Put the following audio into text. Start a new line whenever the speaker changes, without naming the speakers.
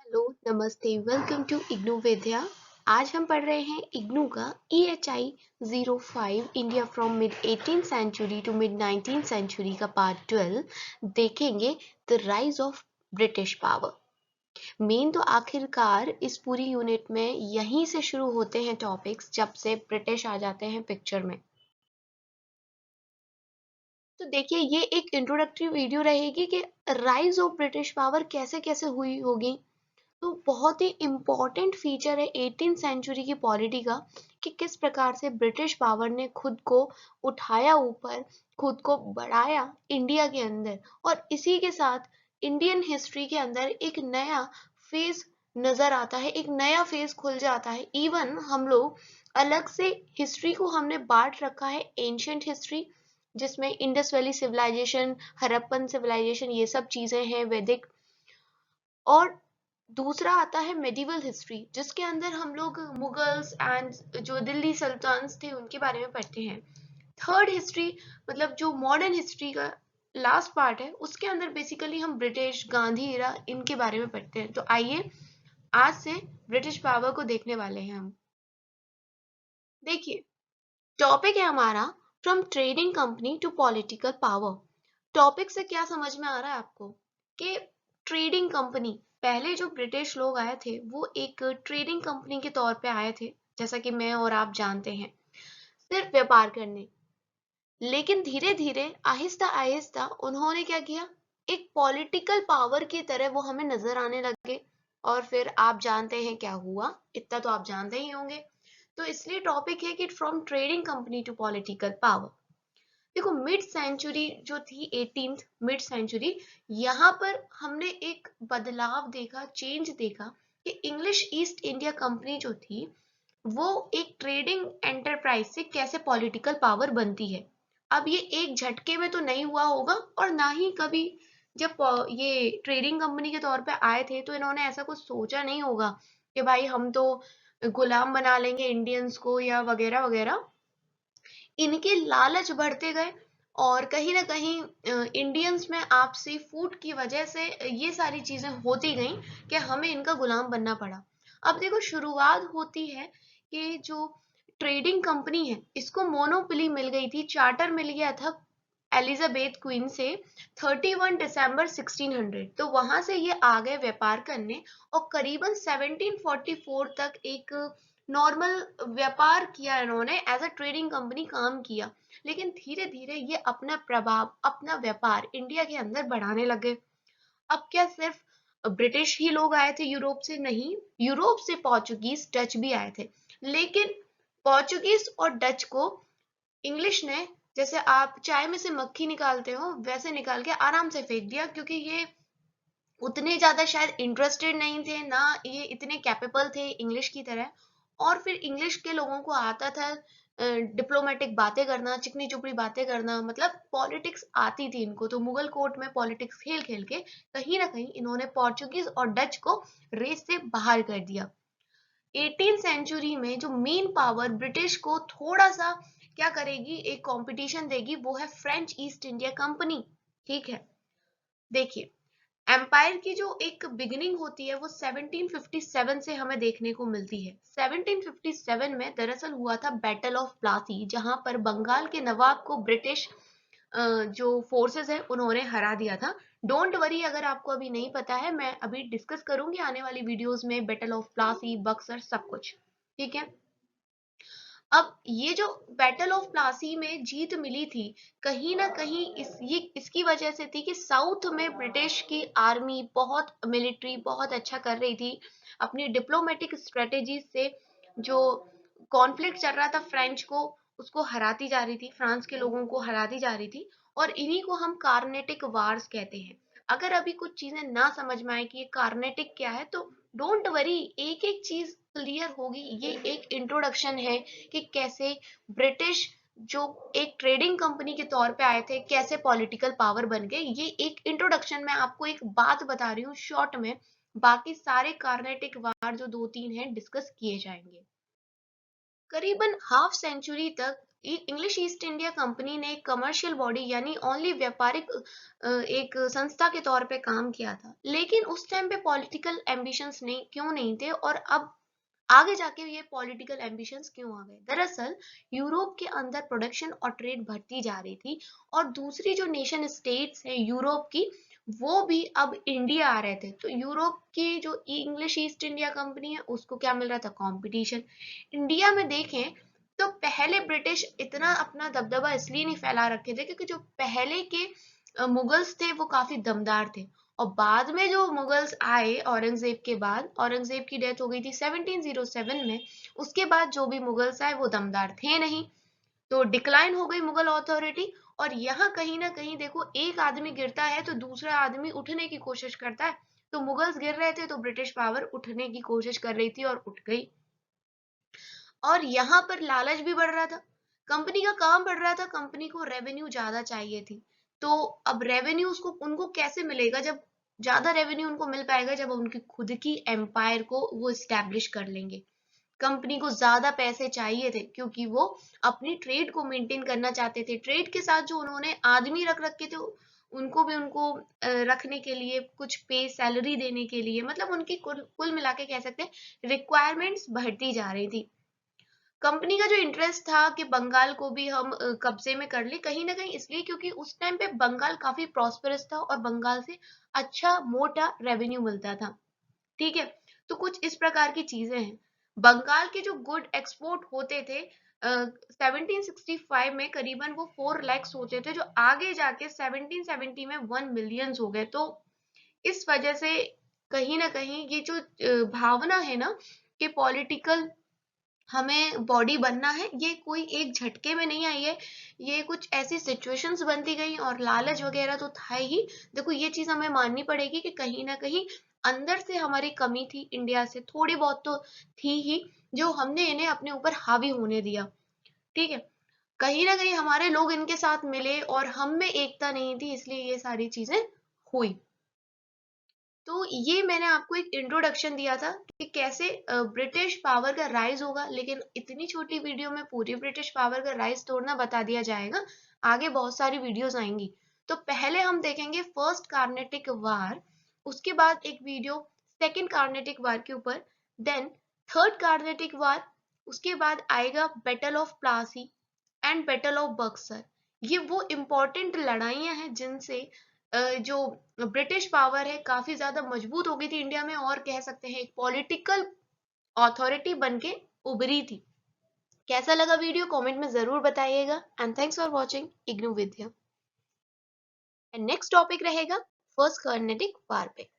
Hello नमस्ते welcome to IGNOU विद्या। आज हम पढ़ रहे हैं इग्नू का EHI 05 India from mid 18th century to mid 19th century का पार्ट 12 देखेंगे। The rise of British power. मेन तो आखिरकार इस पूरी यूनिट में यहीं से शुरू होते हैं टॉपिक्स, जब से ब्रिटिश आ जाते हैं पिक्चर में। तो देखिए, ये एक इंट्रोडक्टरी वीडियो रहेगी कि राइज ऑफ ब्रिटिश पावर कैसे कैसे हुई होगी। तो बहुत ही इम्पोर्टेंट फीचर है 18th सेंचुरी की पॉलिटी का कि किस प्रकार से ब्रिटिश पावर ने खुद को उठाया ऊपर, खुद को बढ़ाया इंडिया के अंदर, और इसी के साथ इंडियन हिस्ट्री के अंदर एक नया फेज नजर आता है, एक नया फेज खुल जाता है। इवन हम लोग अलग से हिस्ट्री को हमने बांट रखा है, एंशियंट हिस्ट्री जिसमें Indus valley civilisation, Harappan civilisation, ये सब चीजें हैं, वैदिक। और दूसरा आता है मेडिवल हिस्ट्री, जिसके अंदर हम लोग मुगल्स एंड जो दिल्ली सुल्तान्स थे उनके बारे में पढ़ते हैं। थर्ड हिस्ट्री मतलब जो मॉडर्न हिस्ट्री का लास्ट पार्ट है, उसके अंदर बेसिकली हम ब्रिटिश, गांधी इरा, इनके बारे में पढ़ते हैं। तो आइए आज से ब्रिटिश पावर को देखने वाले हैं हम। देखिए, टॉपिक है हमारा from trading company to political power. Topic से क्या समझ में आ रहा है आपको कि ट्रेडिंग कंपनी, पहले जो ब्रिटिश लोग आए थे वो एक ट्रेडिंग कंपनी के तौर पे आए थे, जैसा कि मैं और आप जानते हैं, सिर्फ व्यापार करने। लेकिन धीरे धीरे, आहिस्ता आहिस्ता उन्होंने क्या किया, एक पॉलिटिकल पावर की तरह वो हमें नजर आने लगे। और फिर आप जानते हैं क्या हुआ, इतना तो आप जानते ही होंगे। तो इसलिए टॉपिक है कि from trading company to political power. देखो, मिड सेंचुरी जो थी, 18th मिड सेंचुरी, यहाँ पर हमने एक बदलाव देखा, चेंज देखा कि इंग्लिश ईस्ट इंडिया कंपनी जो थी वो एक ट्रेडिंग एंटरप्राइज से कैसे पॉलिटिकल पावर बनती है। अब ये एक झटके में तो नहीं हुआ होगा, और ना ही कभी जब ये ट्रेडिंग कंपनी के तौर पे आए थे तो इन्होंने ऐसा कुछ सोचा नहीं होगा कि भाई हम तो गुलाम बना लेंगे इंडियंस को या वगैरह वगैरह। इनके लालच बढ़ते गए, और कहीं ना कहीं इंडियंस में आपसी फूट की वजह से ये सारी चीजें होती गई कि हमें इनका गुलाम बनना पड़ा। अब देखो, शुरुआत होती है कि जो ट्रेडिंग कंपनी है इसको मोनोपोली मिल गई थी, चार्टर मिल गया था एलिजाबेथ क्वीन से 31 दिसंबर 1600। तो वहां से ये आ गए व्यापार करने, और करीबन 1744 तक एक नॉर्मल व्यापार किया इन्होंने, एज अ ट्रेडिंग कंपनी काम किया। लेकिन धीरे धीरे ये अपना प्रभाव, अपना व्यापार इंडिया के अंदर बढ़ाने लगे। अब क्या सिर्फ ब्रिटिश ही लोग आए थे यूरोप से? नहीं, यूरोप से पोर्चुगीज, डच भी आए थे। लेकिन पोर्चुगीज और डच को इंग्लिश ने, जैसे आप चाय में से मक्खी निकालते हो वैसे निकाल के आराम से फेंक दिया, क्योंकि ये उतने ज्यादा शायद इंटरेस्टेड नहीं थे, ना ये इतने कैपेबल थे इंग्लिश की तरह। और फिर इंग्लिश के लोगों को आता था डिप्लोमेटिक बातें करना, चिकनी चुपड़ी बातें करना, मतलब पॉलिटिक्स आती थी इनको। तो मुगल कोर्ट में पॉलिटिक्स खेल खेल के कहीं ना कहीं इन्होंने पोर्चुगीज और डच को रेस से बाहर कर दिया। 18th सेंचुरी में जो मेन पावर ब्रिटिश को थोड़ा सा क्या करेगी, एक कंपटीशन देगी, वो है फ्रेंच ईस्ट इंडिया कंपनी। ठीक है, देखिए, एम्पायर की जो एक बिगिनिंग होती है वो 1757 से हमें देखने को मिलती है। 1757 में दरअसल हुआ था बैटल ऑफ प्लासी, जहां पर बंगाल के नवाब को ब्रिटिश जो फोर्सेस है उन्होंने हरा दिया था। डोंट वरी, अगर आपको अभी नहीं पता है, मैं अभी डिस्कस करूंगी आने वाली वीडियोस में बैटल ऑफ प्लासी, बक्सर, सब कुछ। ठीक है, अब ये जो बैटल ऑफ प्लासी में जीत मिली थी, कहीं ना कहीं इसकी वजह से थी कि साउथ में ब्रिटिश की आर्मी बहुत, मिलिट्री बहुत अच्छा कर रही थी अपनी डिप्लोमेटिक स्ट्रेटेजी से। जो कॉन्फ्लिक्ट चल रहा था फ्रेंच को, उसको हराती जा रही थी, फ्रांस के लोगों को हराती जा रही थी। और इन्हीं को हम कार्नेटिक वार्स कहते हैं। अगर अभी कुछ चीजें ना समझ में आए कि ये कार्नेटिक क्या है, तो डोंट वरी, एक एक चीज क्लियर होगी। ये एक इंट्रोडक्शन है कि कैसे ब्रिटिश जो एक ट्रेडिंग कंपनी के तौर पे आए थे कैसे पॉलिटिकल पावर बन गए। ये एक इंट्रोडक्शन, मैं आपको एक बात बता रही हूँ शॉर्ट में। बाकी सारे कार्नेटिक वार जो दो तीन हैं डिस्कस किए जाएंगे। करीबन हाफ सेंचुरी तक इंग्लिश ईस्ट इंडिया कंपनी ने एक कमर्शियल बॉडी यानी ओनली व्यापारिक एक संस्था के तौर पे काम किया था, लेकिन उस टाइम पे पॉलिटिकल एम्बिशंस नहीं क्यों नहीं थे, और अब आगे जाके ये पॉलिटिकल एम्बिशंस क्यों आ गए? दरअसल यूरोप के अंदर प्रोडक्शन और ट्रेड बढ़ती जा रही थी, और दूसरी जो नेशन स्टेट्स है यूरोप की, वो भी अब इंडिया आ रहे थे। तो यूरोप की जो इंग्लिश ईस्ट इंडिया कंपनी है उसको क्या मिल रहा था? कंपटीशन। इंडिया में देखें तो पहले ब्रिटिश इतना अपना दबदबा इसलिए नहीं फैला रखे थे क्योंकि जो पहले के मुगल्स थे वो काफी दमदार थे, और बाद में जो मुगल्स आए औरंगजेब के बाद, औरंगजेब की डेथ हो गई थी 1707 में, उसके बाद जो भी मुगल्स आए वो दमदार थे नहीं, तो डिक्लाइन हो गई मुगल अथॉरिटी। और यहाँ कहीं ना कहीं देखो, एक आदमी गिरता है तो दूसरा आदमी उठने की कोशिश करता है, तो मुगल्स गिर रहे थे तो ब्रिटिश पावर उठने की कोशिश कर रही थी और उठ गई। और यहाँ पर लालच भी बढ़ रहा था, कंपनी का काम बढ़ रहा था, कंपनी को रेवेन्यू ज्यादा चाहिए थी। तो अब रेवेन्यू उसको उनको कैसे मिलेगा? जब ज्यादा रेवेन्यू उनको मिल पाएगा जब उनकी खुद की एम्पायर को वो स्टैब्लिश कर लेंगे। कंपनी को ज्यादा पैसे चाहिए थे क्योंकि वो अपनी ट्रेड को मेंटेन करना चाहते थे। ट्रेड के साथ जो उन्होंने आदमी रख रखे थे, उनको भी उनको रखने के लिए, कुछ पे सैलरी देने के लिए, मतलब उनकी कुल मिला के कह सकते हैं रिक्वायरमेंट्स बढ़ती जा रही थी। कंपनी का जो इंटरेस्ट था कि बंगाल को भी हम कब्जे में कर ले, कहीं ना कहीं इसलिए क्योंकि उस टाइम पे बंगाल काफी प्रॉस्परस था और बंगाल से अच्छा मोटा रेवेन्यू मिलता था। ठीक है, तो कुछ इस प्रकार की चीजें हैं। बंगाल के जो गुड एक्सपोर्ट होते थे 1765 में करीबन वो 4 लैक्स होते थे, जो आगे जाके 1770 में 1 मिलियन हो गए। तो इस वजह से कहीं ना कहीं ये जो भावना है ना कि पॉलिटिकल हमें बॉडी बनना है, ये कोई एक झटके में नहीं आई है, ये कुछ ऐसी सिचुएशंस बनती गई, और लालच वगैरह तो था ही। देखो ये चीज हमें माननी पड़ेगी कि कहीं ना कहीं अंदर से हमारी कमी थी, इंडिया से थोड़ी बहुत तो थी ही, जो हमने इन्हें अपने ऊपर हावी होने दिया। ठीक है, कहीं ना कहीं हमारे लोग इनके साथ मिले और हम में एकता नहीं थी, इसलिए ये सारी चीजें हुई। तो ये मैंने आपको एक इंट्रोडक्शन दिया था कि कैसे ब्रिटिश पावर का राइज होगा, लेकिन इतनी छोटी वीडियो में पूरी ब्रिटिश पावर का राइज तोड़ना बता दिया जाएगा। आगे बहुत सारी वीडियोस आएंगी। तो पहले हम देखेंगे फर्स्ट कार्नेटिक वार, उसके बाद एक वीडियो सेकंड कार्नेटिक वार के ऊपर, देन थर्ड कार्नेटिक वार, उसके बाद आएगा battle of Plassey and battle of Buxar. ये वो इंपॉर्टेंट लड़ाइयां हैं जिनसे जो ब्रिटिश पावर है काफी ज्यादा मजबूत हो गई थी इंडिया में, और कह सकते हैं एक पॉलिटिकल अथॉरिटी बन के उभरी थी। कैसा लगा वीडियो कमेंट में जरूर बताइएगा, and thanks for watching IGNOU Vidya. And next topic रहेगा फर्स्ट कर्नेटिक वार पे।